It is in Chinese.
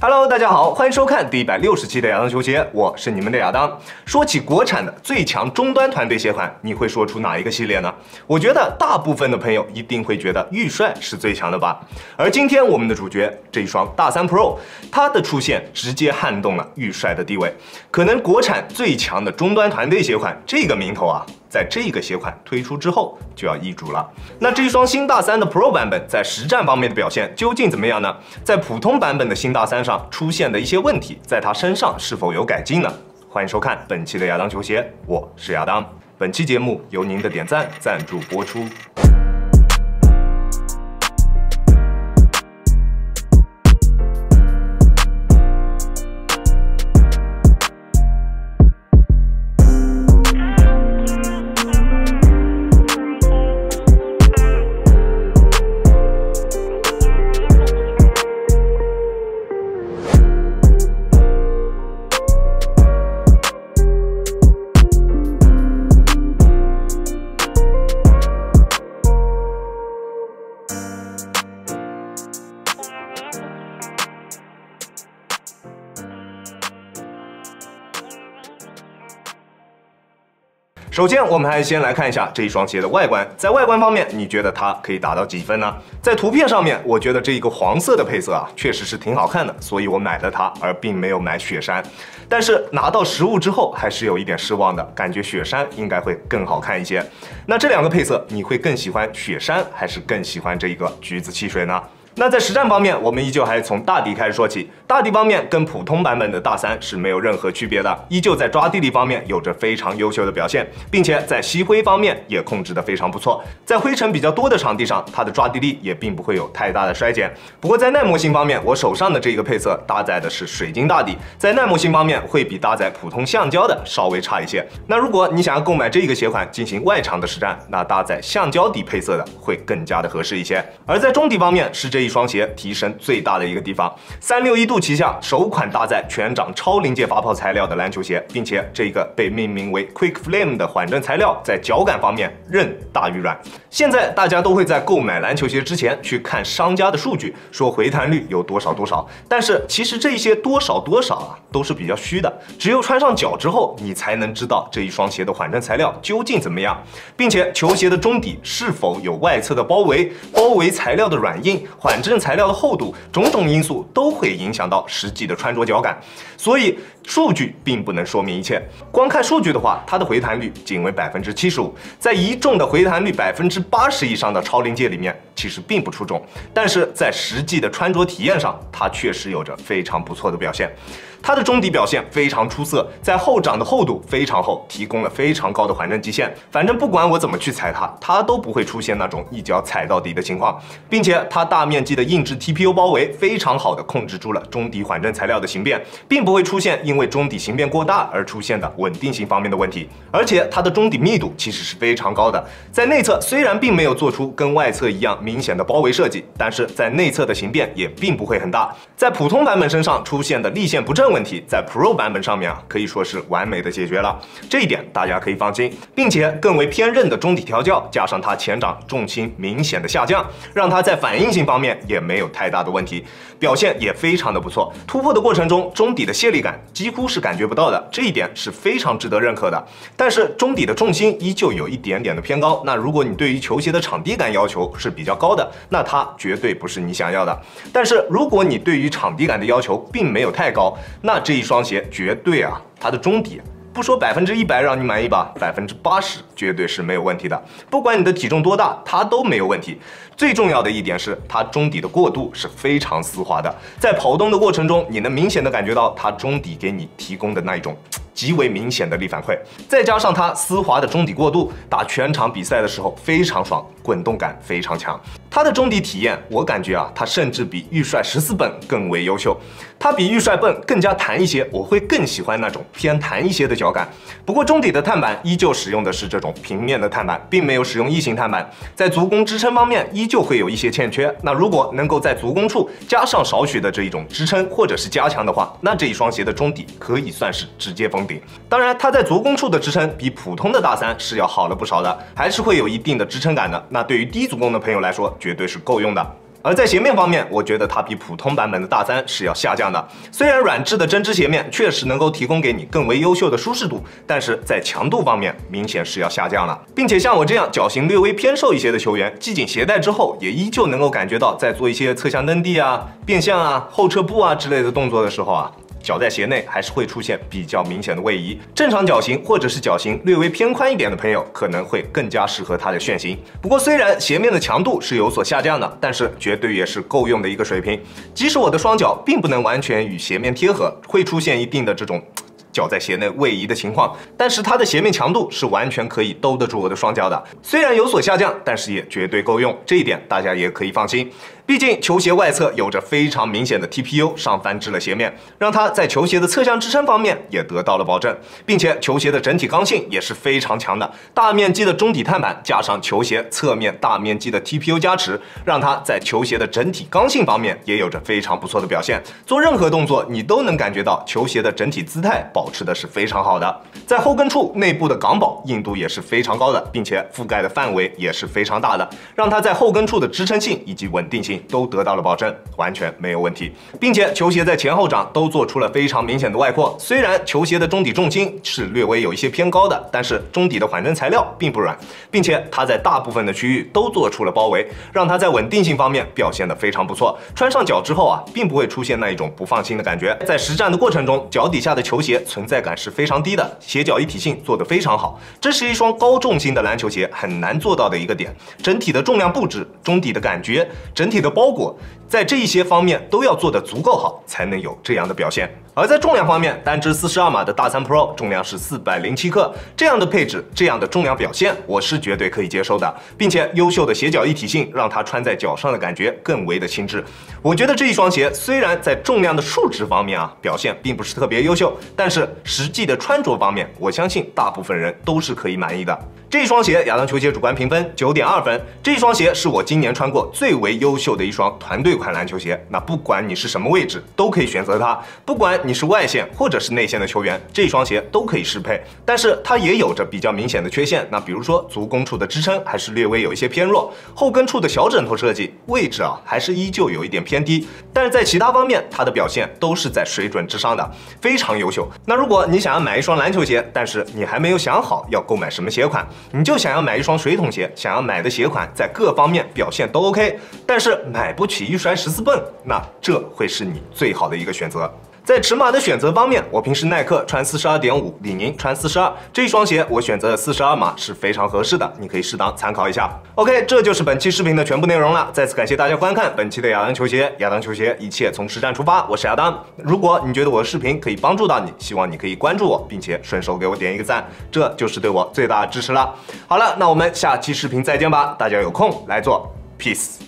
Hello， 大家好，欢迎收看第160期的亚当球鞋，我是你们的亚当。说起国产的最强终端团队鞋款，你会说出哪一个系列呢？我觉得大部分的朋友一定会觉得预帅是最强的吧。而今天我们的主角这一双大3 Pro， 它的出现直接撼动了预帅的地位，可能国产最强的终端团队鞋款这个名头啊，在这个鞋款推出之后就要易主了。那这一双新大3的 Pro 版本在实战方面的表现究竟怎么样呢？在普通版本的新大3上出现的一些问题，在它身上是否有改进呢？欢迎收看本期的亚当球鞋，我是亚当。本期节目由您的点赞赞助播出。首先，我们还先来看一下这一双鞋的外观。在外观方面，你觉得它可以达到几分呢？在图片上面，我觉得这一个黄色的配色啊，确实是挺好看的，所以我买了它，而并没有买雪山。但是拿到实物之后，还是有一点失望的，感觉雪山应该会更好看一些。那这两个配色，你会更喜欢雪山，还是更喜欢这一个橘子汽水呢？那在实战方面，我们依旧还是从大底开始说起。大底方面跟普通版本的大3是没有任何区别的，依旧在抓地力方面有着非常优秀的表现，并且在吸灰方面也控制得非常不错。在灰尘比较多的场地上，它的抓地力也并不会有太大的衰减。不过在耐磨性方面，我手上的这个配色搭载的是水晶大底，在耐磨性方面会比搭载普通橡胶的稍微差一些。那如果你想要购买这个鞋款进行外场的实战，那搭载橡胶底配色的会更加的合适一些。而在中底方面，是这一双鞋提升最大的一个地方。361度旗下首款搭载全掌超临界发泡材料的篮球鞋，并且这个被命名为 Quick Flame 的缓震材料在脚感方面韧大于软。现在大家都会在购买篮球鞋之前去看商家的数据，说回弹率有多少多少，但是其实这些多少多少啊都是比较虚的，只有穿上脚之后，你才能知道这一双鞋的缓震材料究竟怎么样，并且球鞋的中底是否有外侧的包围材料的软硬，缓震材料的厚度，种种因素都会影响到实际的穿着脚感，所以数据并不能说明一切。光看数据的话，它的回弹率仅为75%，在一众的回弹率80%以上的超临界里面，其实并不出众，但是在实际的穿着体验上，它确实有着非常不错的表现。它的中底表现非常出色，在后掌的厚度非常厚，提供了非常高的缓震极限。反正不管我怎么去踩它都不会出现那种一脚踩到底的情况，并且它大面积的硬质 TPU 包围非常好的控制住了中底缓震材料的形变，并不会出现因为中底形变过大而出现的稳定性方面的问题。而且它的中底密度其实是非常高的，在内侧虽然并没有做出跟外侧一样明显的包围设计，但是在内侧的形变也并不会很大。在普通版本身上出现的立线不正问题，在 Pro 版本上面啊，可以说是完美的解决了，这一点大家可以放心，并且更为偏韧的中底调教，加上它前掌重心明显的下降，让它在反应性方面也没有太大的问题，表现也非常的不错。突破的过程中，中底的泄力感几乎是感觉不到的，这一点是非常值得认可的。但是中底的重心依旧有一点点的偏高，那如果你对于球鞋的场地感要求是比较高的，那它绝对不是你想要的。但是如果你对于场地感的要求并没有太高，那这一双鞋绝对啊，它的中底不说100%让你满意吧，80%绝对是没有问题的。不管你的体重多大，它都没有问题。最重要的一点是，它中底的过渡是非常丝滑的，在跑动的过程中，你能明显的感觉到它中底给你提供的那一种极为明显的力反馈，再加上它丝滑的中底过渡，打全场比赛的时候非常爽，滚动感非常强。它的中底体验，我感觉啊，它甚至比预帅14本更为优秀。它比预帅笨更加弹一些，我会更喜欢那种偏弹一些的脚感。不过中底的碳板依旧使用的是这种平面的碳板，并没有使用异形碳板，在足弓支撑方面依旧会有一些欠缺。那如果能够在足弓处加上少许的这一种支撑或者是加强的话，那这一双鞋的中底可以算是直接封顶。当然，它在足弓处的支撑比普通的大3是要好了不少的，还是会有一定的支撑感的。那对于低足弓的朋友来说，绝对是够用的。而在鞋面方面，我觉得它比普通版本的大3是要下降的。虽然软质的针织鞋面确实能够提供给你更为优秀的舒适度，但是在强度方面明显是要下降了。并且像我这样脚型略微偏瘦一些的球员，系紧鞋带之后，也依旧能够感觉到在做一些侧向蹬地啊、变向啊、后撤步啊之类的动作的时候啊，脚在鞋内还是会出现比较明显的位移。正常脚型或者是脚型略微偏宽一点的朋友，可能会更加适合它的楦型。不过虽然鞋面的强度是有所下降的，但是绝对也是够用的一个水平。即使我的双脚并不能完全与鞋面贴合，会出现一定的这种脚在鞋内位移的情况，但是它的鞋面强度是完全可以兜得住我的双脚的。虽然有所下降，但是也绝对够用，这一点大家也可以放心。毕竟球鞋外侧有着非常明显的 TPU 上翻至了鞋面，让它在球鞋的侧向支撑方面也得到了保证，并且球鞋的整体刚性也是非常强的。大面积的中底碳板加上球鞋侧面大面积的 TPU 加持，让它在球鞋的整体刚性方面也有着非常不错的表现。做任何动作，你都能感觉到球鞋的整体姿态保持的是非常好的。在后跟处内部的港宝硬度也是非常高的，并且覆盖的范围也是非常大的，让它在后跟处的支撑性以及稳定性都得到了保证，完全没有问题。并且球鞋在前后掌都做出了非常明显的外扩，虽然球鞋的中底重心是略微有一些偏高的，但是中底的缓震材料并不软，并且它在大部分的区域都做出了包围，让它在稳定性方面表现得非常不错。穿上脚之后啊，并不会出现那一种不放心的感觉。在实战的过程中，脚底下的球鞋存在感是非常低的，鞋脚一体性做得非常好，这是一双高重心的篮球鞋很难做到的一个点。整体的重量布置、中底的感觉、整体的包裹，在这一些方面都要做得足够好，才能有这样的表现。而在重量方面，单支42码的大3 Pro 重量是407克，这样的配置、这样的重量表现，我是绝对可以接受的，并且优秀的鞋脚一体性让它穿在脚上的感觉更为的轻质。我觉得这一双鞋虽然在重量的数值方面啊表现并不是特别优秀，但是实际的穿着方面，我相信大部分人都是可以满意的。这一双鞋亚当球鞋主观评分9.2分，这一双鞋是我今年穿过最为优秀的一双团队款篮球鞋。那不管你是什么位置，都可以选择它，不管你是外线或者是内线的球员，这双鞋都可以适配。但是它也有着比较明显的缺陷，那比如说足弓处的支撑还是略微有一些偏弱，后跟处的小枕头设计位置啊还是依旧有一点偏低，但是在其他方面它的表现都是在水准之上的，非常优秀。那如果你想要买一双篮球鞋，但是你还没有想好要购买什么鞋款，你就想要买一双水桶鞋，想要买的鞋款在各方面表现都 OK， 但是买不起一摔14泵，那这会是你最好的一个选择。在尺码的选择方面，我平时耐克穿42.5，李宁穿42，这一双鞋我选择的42码是非常合适的，你可以适当参考一下。OK， 这就是本期视频的全部内容了。再次感谢大家观看本期的亚当球鞋，亚当球鞋一切从实战出发，我是亚当。如果你觉得我的视频可以帮助到你，希望你可以关注我，并且顺手给我点一个赞，这就是对我最大的支持了。好了，那我们下期视频再见吧，大家有空来做 Peace。